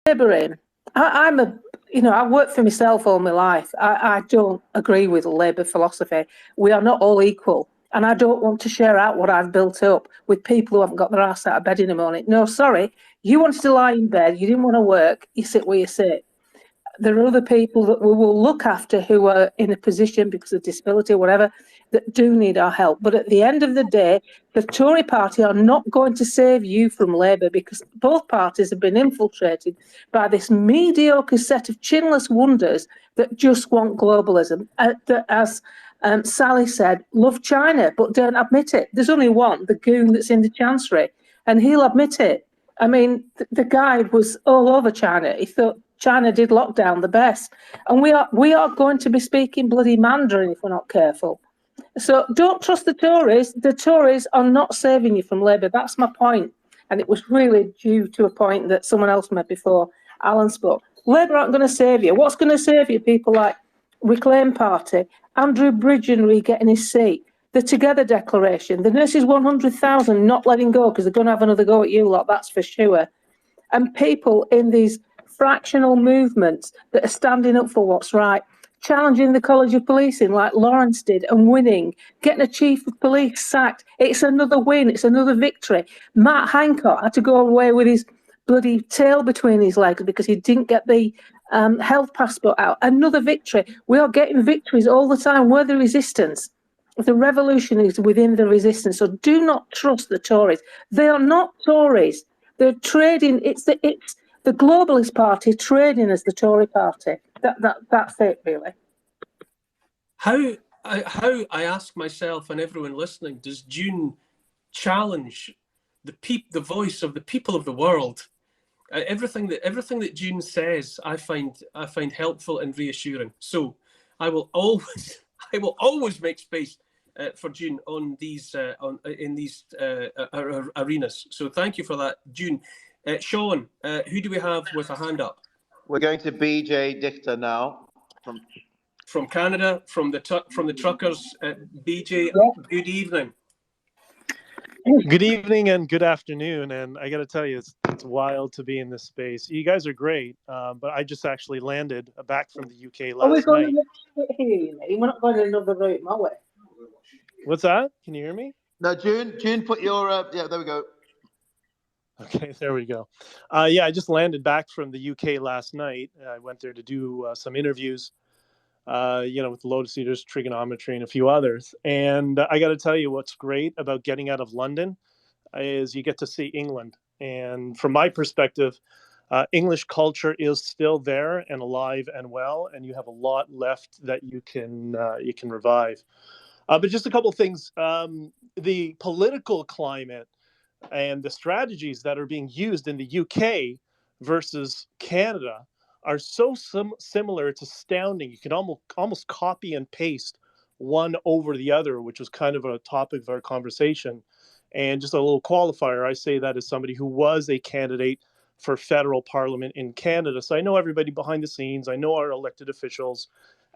Labour in. I'm a, I worked for myself all my life. I don't agree with Labour philosophy. We are not all equal. And I don't want to share out what I've built up with people who haven't got their ass out of bed in the morning. No, sorry. You wanted to lie in bed. You didn't want to work. You sit where you sit. There are other people that we will look after who are in a position because of disability or whatever that do need our help. But at the end of the day, the Tory party are not going to save you from Labour because both parties have been infiltrated by this mediocre set of chinless wonders that just want globalism. That, as Sally said, love China, but don't admit it. There's only one, the goon that's in the Chancery, and he'll admit it. I mean, the guy was all over China. He thought China did lockdown the best. And we are going to be speaking bloody Mandarin if we're not careful. So don't trust the Tories. The Tories are not saving you from Labour. That's my point. And it was really due to a point that someone else made before Alan spoke. Labour aren't going to save you. What's going to save you? People like Reclaim Party, Andrew Bridgen getting his seat, the Together Declaration, the Nurses 100,000 not letting go because they're going to have another go at you lot, that's for sure. And people in these fractional movements that are standing up for what's right, challenging the College of Policing like Laurence did and winning, getting a chief of police sacked. It's another win. It's another victory. Matt Hancock had to go away with his bloody tail between his legs because he didn't get the health passport out. Another victory. We are getting victories all the time. We're the resistance. The revolution is within the resistance. So do not trust the Tories. They are not Tories. They're trading. It's the globalist party trading as the Tory party. That's it, really. How I ask myself and everyone listening, does June challenge the voice of the people of the world? Everything that June says, I find helpful and reassuring. So I will always make space for June on these in these arenas. So thank you for that, June. Sean, who do we have with a hand up? We're going to BJ Dichter now from Canada, from the truckers. BJ, good evening. Good evening and good afternoon. And I got to tell you, it's wild to be in this space. You guys are great, but I just actually landed back from the UK last night. We're not going another route, are we? What's that? Can you hear me? No, June, put your yeah. There we go. Okay, there we go. Yeah, I just landed back from the UK last night. I went there to do some interviews, with the Lotus Eaters, Trigonometry, and a few others. And I got to tell you, what's great about getting out of London is you get to see England. And from my perspective, English culture is still there and alive and well, and you have a lot left that you can revive. But just a couple of things. The political climate and the strategies that are being used in the UK versus Canada are so similar, it's astounding. You can almost copy and paste one over the other, which was kind of a topic of our conversation. And just a little qualifier, I say that as somebody who was a candidate for federal parliament in Canada. So I know everybody behind the scenes. I know our elected officials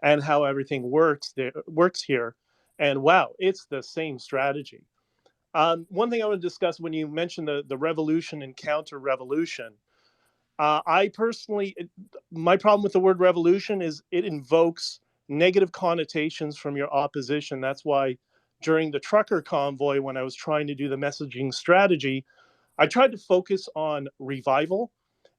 and how everything works here. And wow, it's the same strategy. One thing I want to discuss when you mentioned the revolution and counter-revolution, I personally, my problem with the word revolution is it invokes negative connotations from your opposition. That's why during the trucker convoy, when I was trying to do the messaging strategy, I tried to focus on revival,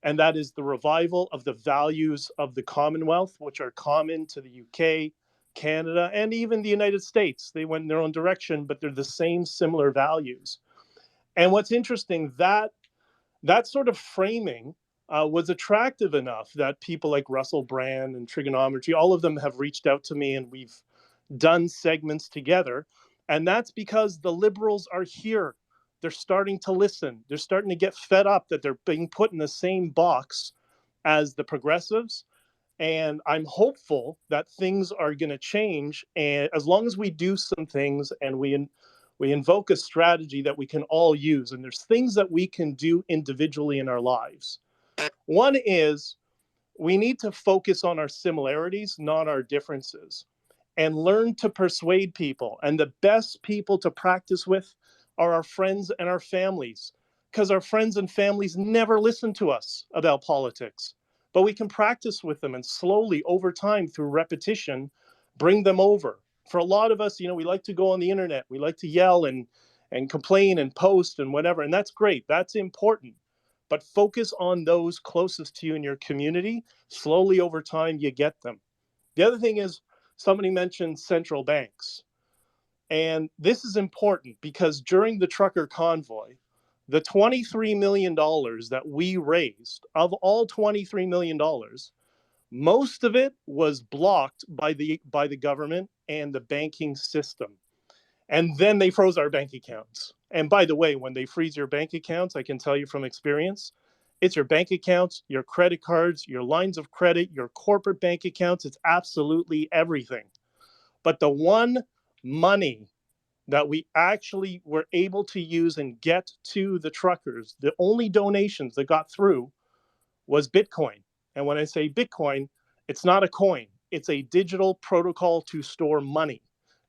and that is the revival of the values of the Commonwealth, which are common to the UK, Canada, and even the United States. They went in their own direction, but they're the same similar values. And what's interesting, that sort of framing was attractive enough that people like Russell Brand and Trigonometry, all of them have reached out to me and we've done segments together. And that's because the liberals are here. They're starting to listen. They're starting to get fed up that they're being put in the same box as the progressives. And I'm hopeful that things are going to change. And as long as we do some things and we invoke a strategy that we can all use, and there's things that we can do individually in our lives. One is we need to focus on our similarities, not our differences, and learn to persuade people. And the best people to practice with are our friends and our families. because our friends and families never listen to us about politics. But we can practice with them and slowly over time through repetition, bring them over. For a lot of us, we like to go on the internet. We like to yell and complain and post and whatever. And that's great. That's important. But focus on those closest to you in your community. Slowly over time, you get them. The other thing is somebody mentioned central banks. And this is important because during the trucker convoy, the $23 million that we raised, of all $23 million, most of it was blocked by the government and the banking system. And then they froze our bank accounts. And by the way, when they freeze your bank accounts, I can tell you from experience, it's your bank accounts, your credit cards, your lines of credit, your corporate bank accounts. It's absolutely everything. But the one money that we actually were able to use and get to the truckers, the only donations that got through was Bitcoin. And when I say Bitcoin, it's not a coin. It's a digital protocol to store money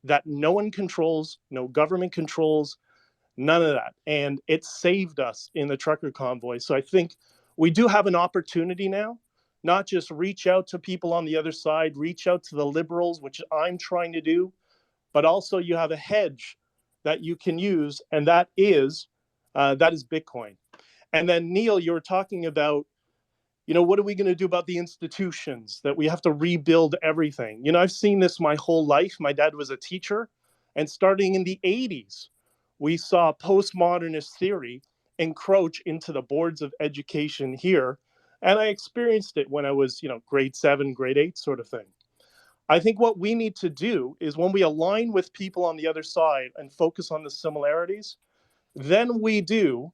that no one controls, no government controls, none of that. And it saved us in the trucker convoy. So I think we do have an opportunity now, not just reach out to people on the other side, reach out to the liberals, which I'm trying to do, but also you have a hedge that you can use, and that is Bitcoin. And then Neil, you were talking about, what are we going to do about the institutions, that we have to rebuild everything? I've seen this my whole life. My dad was a teacher, and starting in the 80s, we saw postmodernist theory encroach into the boards of education here. And I experienced it when I was, grade 7, grade 8 sort of thing. I think what we need to do is when we align with people on the other side and focus on the similarities, then we do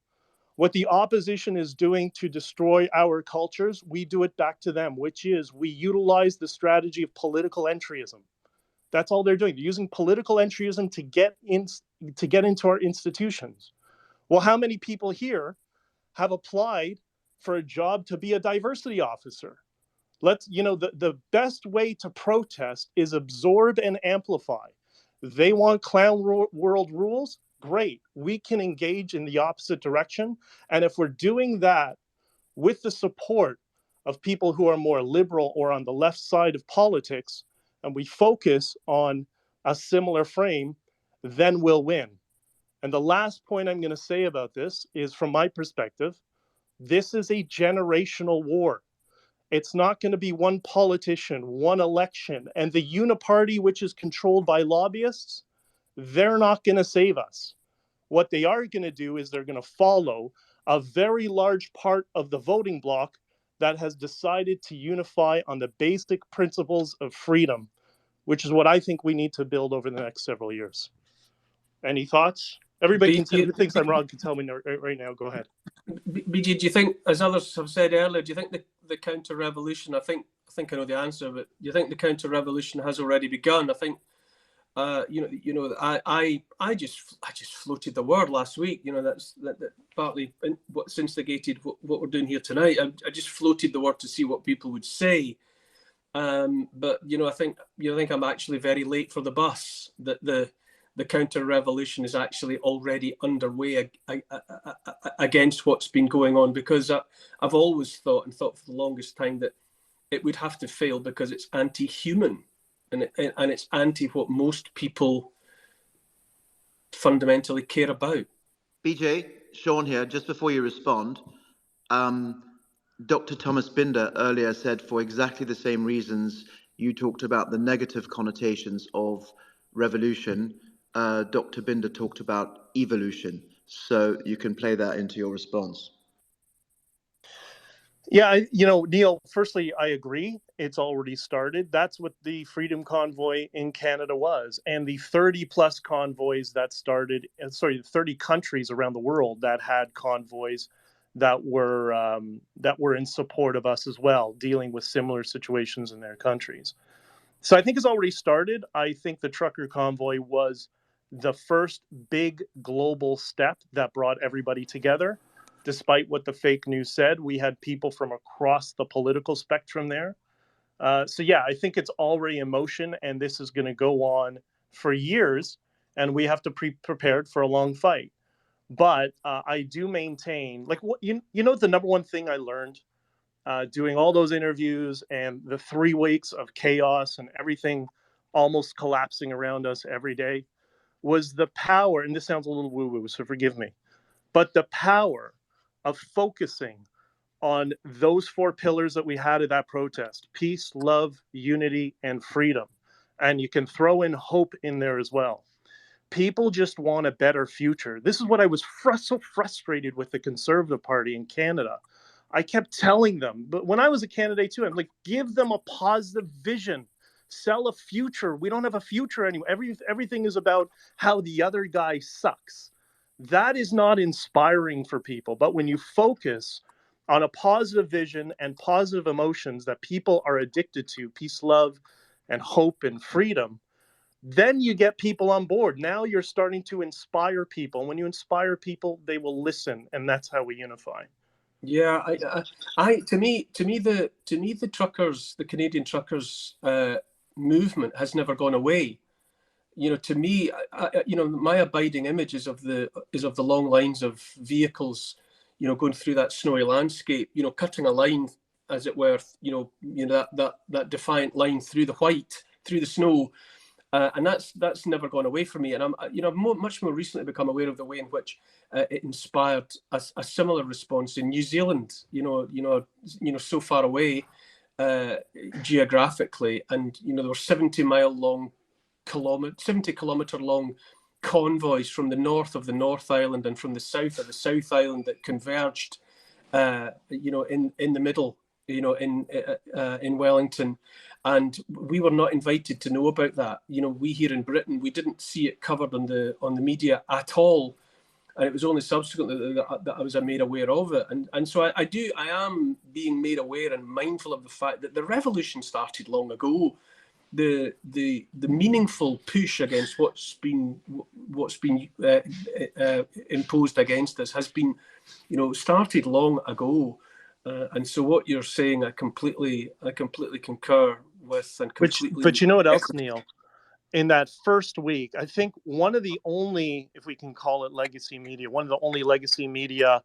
what the opposition is doing to destroy our cultures. We do it back to them, which is we utilize the strategy of political entryism. That's all they're doing. They're using political entryism to get into our institutions. Well, how many people here have applied for a job to be a diversity officer? The best way to protest is absorb and amplify. They want clown world rules. Great. We can engage in the opposite direction. And if we're doing that with the support of people who are more liberal or on the left side of politics, and we focus on a similar frame, then we'll win. And the last point I'm going to say about this is, from my perspective, this is a generational war. It's not going to be one politician, one election, and the uniparty, which is controlled by lobbyists, they're not going to save us. What they are going to do is they're going to follow a very large part of the voting bloc that has decided to unify on the basic principles of freedom, which is what I think we need to build over the next several years. Any thoughts? Everybody who thinks I'm wrong can tell me right now. Go ahead. BJ, do you think, as others have said earlier, do you think the counter-revolution, I think I know the answer, but do you think the counter-revolution has already begun? I think, I just floated the word last week. That's partly what's instigated what we're doing here tonight. I just floated the word to see what people would say. But I think I'm actually very late for the bus. That the counter-revolution is actually already underway against what's been going on, because I've always thought for the longest time that it would have to fail because it's anti-human and it's anti what most people fundamentally care about. BJ, Sean here, just before you respond, Dr. Thomas Binder earlier said, for exactly the same reasons you talked about the negative connotations of revolution, Dr. Binder talked about evolution. So you can play that into your response. Yeah, Neil, firstly, I agree. It's already started. That's what the Freedom Convoy in Canada was. And the 30 plus convoys that started, 30 countries around the world that had convoys that were in support of us as well, dealing with similar situations in their countries. So I think it's already started. I think the trucker convoy was the first big global step that brought everybody together. Despite what the fake news said, we had people from across the political spectrum there. So yeah, I think it's already in motion, and this is going to go on for years, and we have to be prepared for a long fight. But I do maintain, like, what you know, the number one thing I learned doing all those interviews and the 3 weeks of chaos and everything almost collapsing around us every day was the power. And this sounds a little woo-woo, so forgive me, but the power of focusing on those 4 pillars that we had at that protest: peace, love, unity, and freedom. And you can throw in hope in there as well. People just want a better future. This is what I was so frustrated with the Conservative Party in Canada. I kept telling them, but when I was a candidate too, I'm like, give them a positive vision, sell a future. We don't have a future anymore. Everything is about how the other guy sucks. That is not inspiring for people. But when you focus on a positive vision and positive emotions that people are addicted to, peace, love, and hope and freedom, then you get people on board. Now you're starting to inspire people. When you inspire people, they will listen, and that's how we unify. Yeah, to me, the truckers, the Canadian truckers movement has never gone away. To me, my abiding image is of the long lines of vehicles, going through that snowy landscape, cutting a line, as it were, that defiant line through the white, through the snow. And that's never gone away from me. And I've much more recently become aware of the way in which it inspired a similar response in New Zealand. So far away geographically, and there were 70-kilometer long convoys from the north of the North Island and from the south of the South Island that converged, in the middle, in Wellington. And we were not invited to know about that. We here in Britain, we didn't see it covered on the media at all. And it was only subsequently that I was made aware of it. And so I am being made aware and mindful of the fact that the revolution started long ago. The meaningful push against what's been imposed against us has been, started long ago. And so what you're saying, I completely concur with, and completely. But you know what else, Neil? In that first week, I think one of the only, if we can call it legacy media, one of the only legacy media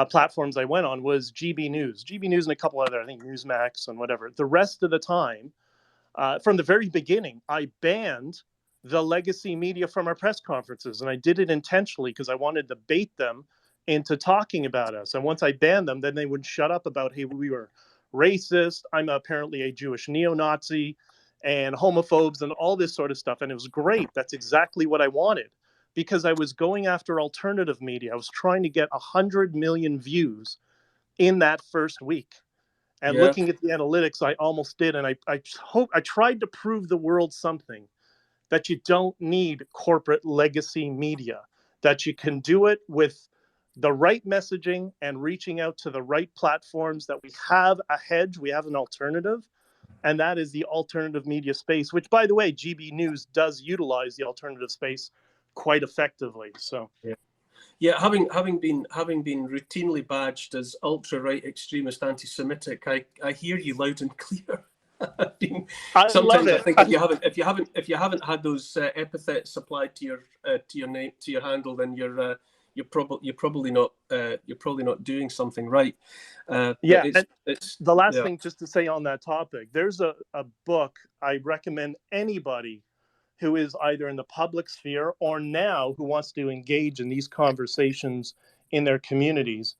platforms I went on was GB News. GB News and a couple other, I think Newsmax and whatever. The rest of the time, from the very beginning, I banned the legacy media from our press conferences. And I did it intentionally because I wanted to bait them into talking about us. And once I banned them, then they would shut up about, hey, we were racist, I'm apparently a Jewish neo-Nazi, and homophobes and all this sort of stuff. And it was great. That's exactly what I wanted, because I was going after alternative media. I was trying to get 100 million views in that first week. And looking at the analytics, I almost did. And I tried to prove the world something, that you don't need corporate legacy media, that you can do it with the right messaging and reaching out to the right platforms, that we have a hedge, we have an alternative, and that is the alternative media space, which, by the way, GB News does utilize the alternative space quite effectively. So yeah, having been routinely badged as ultra-right, extremist, anti-Semitic, I hear you loud and clear. Sometimes I think if you haven't had those epithets applied to your name, to your handle, then you're probably not doing something right. It's the last thing just to say on that topic, there's a book I recommend anybody who is either in the public sphere or now who wants to engage in these conversations in their communities.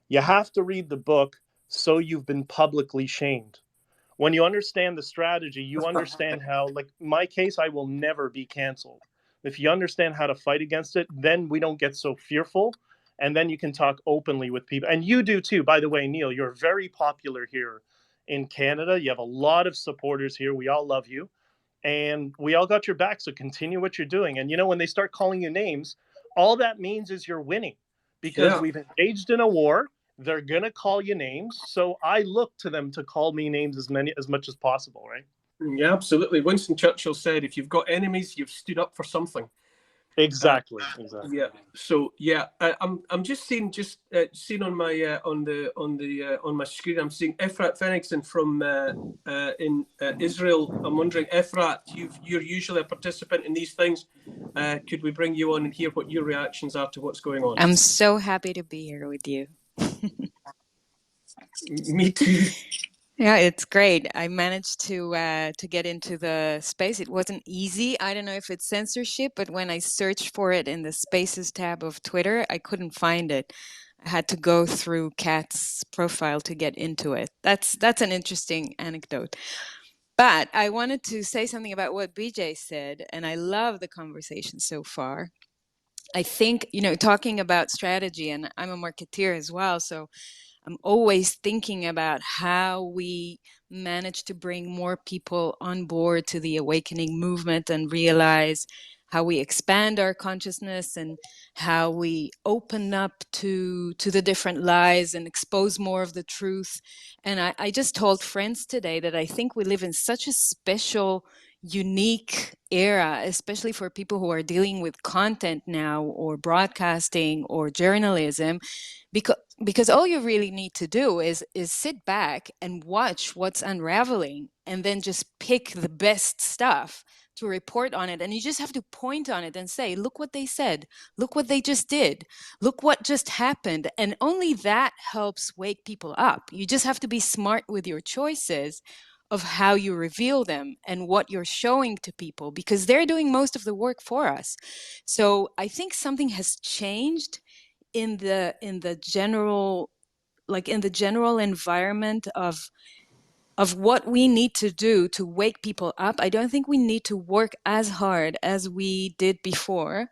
You have to read the book, So You've Been Publicly Shamed. When you understand the strategy, you understand how, like my case, I will never be canceled. If you understand how to fight against it, then we don't get so fearful. And then you can talk openly with people. And you do too. By the way, Neil, you're very popular here in Canada. You have a lot of supporters here. We all love you. And we all got your back. So continue what you're doing. And, when they start calling you names, all that means is you're winning, because we've engaged in a war. They're going to call you names. So I look to them to call me names as much as possible, right? Yeah, absolutely. Winston Churchill said, if you've got enemies, you've stood up for something. Exactly. Yeah. So yeah, I'm just seeing on my on my screen. I'm seeing Efrat Fenixon from in Israel. I'm wondering, Efrat, you're usually a participant in these things. Could we bring you on and hear what your reactions are to what's going on? I'm so happy to be here with you. Me too. Yeah, it's great. I managed to get into the space. It wasn't easy. I don't know if it's censorship, but when I searched for it in the Spaces tab of Twitter, I couldn't find it. I had to go through Kat's profile to get into it. That's an interesting anecdote. But I wanted to say something about what BJ said, and I love the conversation so far. I think, talking about strategy, and I'm a marketeer as well, so I'm always thinking about how we manage to bring more people on board to the awakening movement and realize how we expand our consciousness and how we open up to the different lies and expose more of the truth. And I just told friends today that I think we live in such a special, unique era, especially for people who are dealing with content now or broadcasting or journalism, because all you really need to do is sit back and watch what's unraveling and then just pick the best stuff to report on it. And you just have to point on it and say, look what they said, look what they just did, look what just happened. And only that helps wake people up. You just have to be smart with your choices of how you reveal them and what you're showing to people, because they're doing most of the work for us. So I think something has changed in the general, like in the general environment of what we need to do to wake people up. I don't think we need to work as hard as we did before.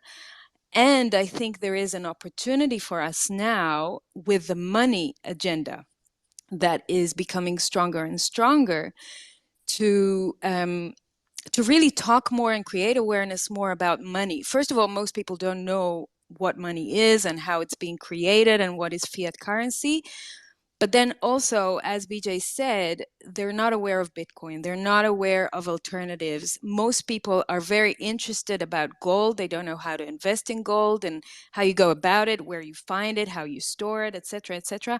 And I think there is an opportunity for us now with the money agenda that is becoming stronger and stronger to really talk more and create awareness more about money. First of all, most people don't know what money is and how it's being created and what is fiat currency. But then also, as BJ said, they're not aware of Bitcoin. They're not aware of alternatives. Most people are very interested about gold. They don't know how to invest in gold and how you go about it, where you find it, how you store it, etc., etc.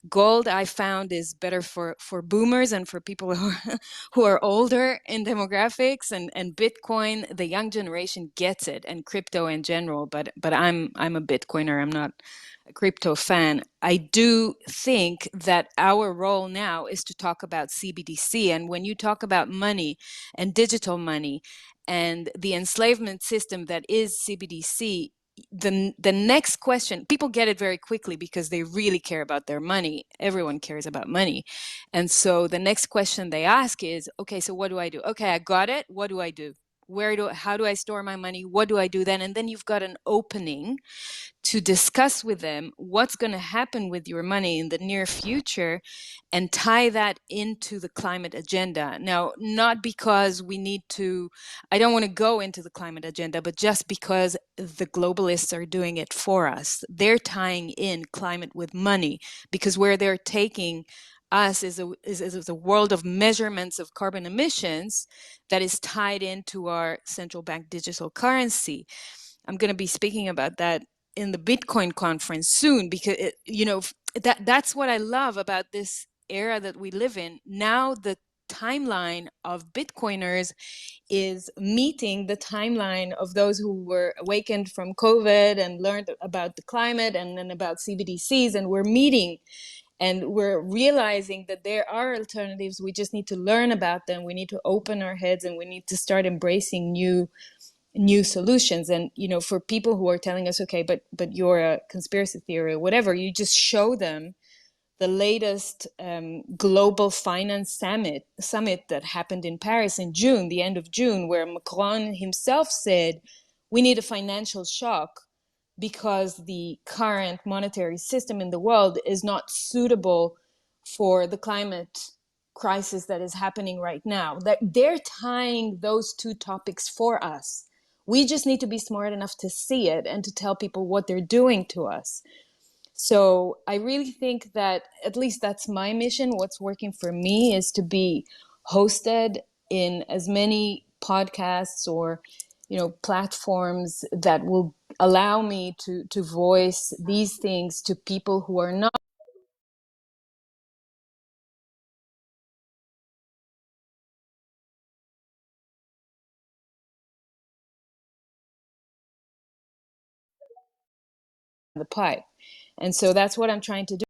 Gold, I found, is better for boomers and for people who are older in demographics, and Bitcoin, the young generation gets it, and crypto in general. But I'm a Bitcoiner. I'm not a crypto fan. I do think that our role now is to talk about CBDC. And when you talk about money and digital money and the enslavement system that is CBDC, the next question, people get it very quickly because they really care about their money. Everyone cares about money. And so the next question they ask is, okay, so what do I do? Okay, I got it. What do I do? How do I store my money? What do I do then? And then you've got an opening to discuss with them what's going to happen with your money in the near future and tie that into the climate agenda. Now, not because we need to, I don't want to go into the climate agenda, but just because the globalists are doing it for us. They're tying in climate with money, because where they're taking us is a world of measurements of carbon emissions that is tied into our central bank digital currency. I'm going to be speaking about that in the Bitcoin conference soon, because that's what I love about this era that we live in. Now the timeline of Bitcoiners is meeting the timeline of those who were awakened from COVID and learned about the climate and then about CBDCs, and we're meeting and we're realizing that there are alternatives. We just need to learn about them. We need to open our heads and we need to start embracing new solutions. And for people who are telling us, okay, but you're a conspiracy theory or whatever, you just show them the latest global finance summit that happened in Paris in June, the end of June, where Macron himself said we need a financial shock because the current monetary system in the world is not suitable for the climate crisis that is happening right now. That they're tying those two topics for us. We just need to be smart enough to see it and to tell people what they're doing to us. So I really think that, at least that's my mission. What's working for me is to be hosted in as many podcasts or platforms that will allow me to voice these things to people who are not the pipe. And so that's what I'm trying to do.